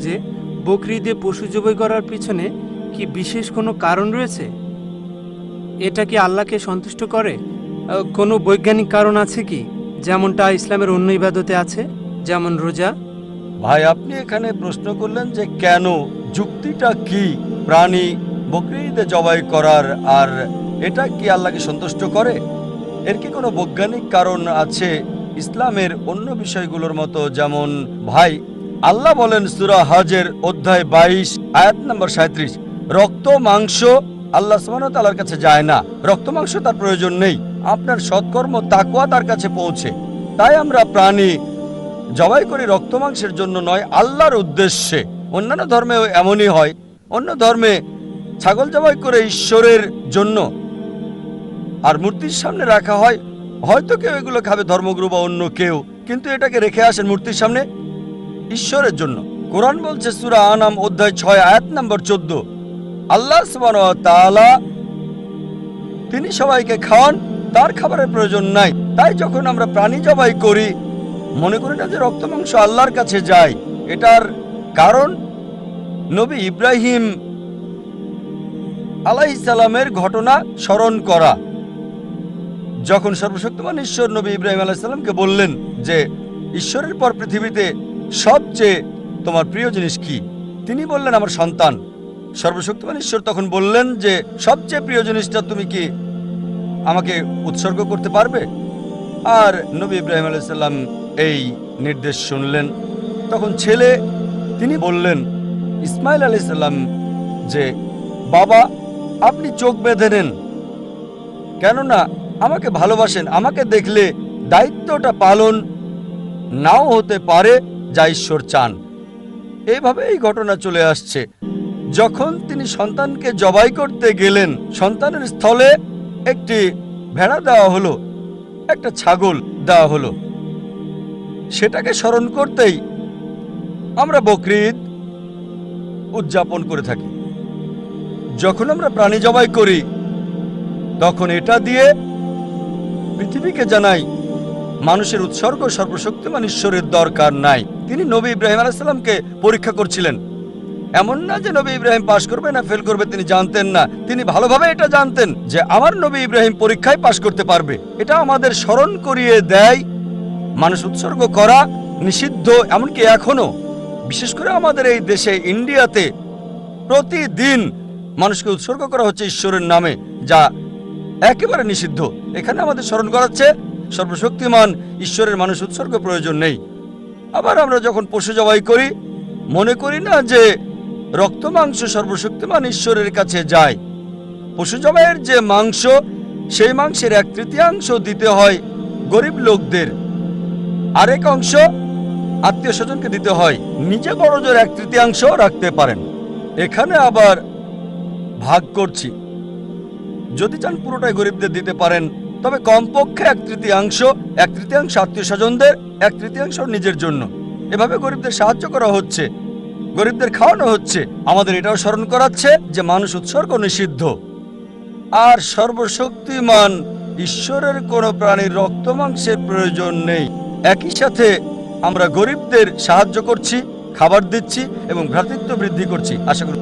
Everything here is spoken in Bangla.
যে বকরি ঈদে পশু জবাই করার পিছনে কি বিশেষ কোনো কারণ রয়েছে? এটা কি আল্লাহকে সন্তুষ্ট করে? কোনো বৈজ্ঞানিক কারণ আছে কি, যেমনটা ইসলামের অন্য ইবাদতে আছে, যেমন রোজা? ভাই, আপনি এখানে প্রশ্ন করলেন যে কেন, যুক্তিটা কি প্রাণী বকরি ঈদে জবাই করার, আর এটা কি আল্লাহকে সন্তুষ্ট করে? এর কি কোনো বৈজ্ঞানিক কারণ আছে ইসলামের অন্য বিষয়গুলোর মতো? যেমন ভাই, আল্লাহ বলেন সূরা হজের অধ্যায় 22 আয়াত নম্বর 37, রক্ত মাংস আল্লাহ সুবহানাহু ওয়া তাআলার কাছে যায় না, রক্ত মাংস তার প্রয়োজন নেই, আপনার সৎকর্ম তাকওয়া তার কাছে পৌঁছে। তাই আমরা প্রাণী জবাই করি রক্ত মাংসের জন্য নয়, আল্লাহর উদ্দেশ্যে। অন্যান্য ধর্মেও এমনই হয়, অন্য ধর্মে ছাগল জবাই করে ঈশ্বরের জন্য আর মূর্তির সামনে রাখা হয়। হয়তো কেউ এগুলো খাবে, ধর্মগুরু বা অন্য কেউ, কিন্তু এটাকে রেখে আসেন মূর্তির সামনে ঈশ্বরের জন্য। কোরআন বলছে সূরা আনাম অধ্যায় 6 আয়াত নম্বর 14, আল্লাহ সুবহানাহু ওয়া তাআলা তিনি সবাইকে খাওয়ান, তার খাবারের প্রয়োজন নাই। তাই যখন আমরা প্রাণী জবাই করি, মনে করি না যে রক্ত মাংস আল্লাহর কাছে যায়। এটার কারণ নবী ইব্রাহিম আলাইহিস সালামের ঘটনা স্মরণ করা। যখন সর্বশক্তিমান ঈশ্বর নবী ইব্রাহিম আলাইহিস সালামকে বললেন যে ঈশ্বরের পর পৃথিবীতে সবচেয়ে তোমার প্রিয় জিনিস কি, তিনি বললেন আমার সন্তান। সর্বশক্তিমান ঈশ্বর তখন বললেন যে সবচেয়ে প্রিয় জিনিসটা তুমি কি আমাকে উৎসর্গ করতে পারবে? আর নবী ইব্রাহিম আলাইহিস সালাম এই নির্দেশ শুনলেন। তখন ছেলে তিনি বললেন ইসমাইল আলাইহিস সালাম যে বাবা, আপনি চোখ বেঁধে নেন, কেননা আমাকে ভালোবাসেন, আমাকে দেখলে দায়িত্বটা পালন নাও হতে পারে যা ঈশ্বর চান। এইভাবে এই ঘটনা চলে আসছে। যখন তিনি সন্তানকে জবাই করতে গেলেন, সন্তানের স্থলে একটি ভেড়া দেওয়া হলো, একটা ছাগল দেওয়া হলো। সেটাকে স্মরণ করতেই আমরা বকরি ঈদ উদযাপন করে থাকি। যখন আমরা প্রাণী জবাই করি, তখন এটা দিয়ে পৃথিবীকে জানাই মানুষের উৎসর্গ সর্বশক্তিমান ঈশ্বরের দরকার নাই। তিনি নবী ইব্রাহিম আলাইহিস সালামকে পরীক্ষা করছিলেন। এমন না যে নবী ইব্রাহিম পাশ করবে না ফেল করবে, তিনি জানতেন না। তিনি ভালোভাবে এটা জানতেন যে আমার নবী ইব্রাহিম পরীক্ষায় পাশ করতে পারবে। এটা আমাদের স্মরণ করিয়ে দেয় মানুষ উৎসর্গ করা নিষিদ্ধ। এমনকি এখনো, বিশেষ করে আমাদের এই দেশে ইন্ডিয়াতে, প্রতিদিন মানুষকে উৎসর্গ করা হচ্ছে ঈশ্বরের নামে, যা একেবারে নিষিদ্ধ। এখানে আমাদের স্মরণ করাচ্ছে সর্বশক্তিমান ঈশ্বরের মানুষ উৎসর্গ প্রয়োজন নেই। আবার আমরা যখন পশু জবাই করি, মনে করি না যে রক্ত মাংস সর্বশক্তিমান ঈশ্বরের কাছে যায়। পশু জবাইয়ের যে মাংস, সেই মাংসের 1/3 দিতে হয় গরিব লোকদের, আরেক অংশ আত্মীয় স্বজনকে দিতে হয়। নিজে বড় জোর 1/3 রাখতে পারেন। এখানে আবার ভাগ করছি, যদি চান পুরোটাই গরিবদের দিতে পারেন, তবে কমপক্ষে 1/3 আত্মীয় স্বজনদের, 1/3 নিজের জন্য। এভাবে গরিবদের সাহায্য করা হচ্ছে, গরিবদের খাওয়ানো হচ্ছে। আমাদের এটাও স্মরণ করাচ্ছে যে মানুষ উৎসর্গ নিষিদ্ধ। আর সর্বশক্তিমান ঈশ্বরের কোনো প্রাণীর রক্ত মাংসের প্রয়োজন নেই। একই সাথে আমরা গরিবদের সাহায্য করছি, খাবার দিচ্ছি এবং ভ্রাতৃত্ব বৃদ্ধি করছি। আশা করি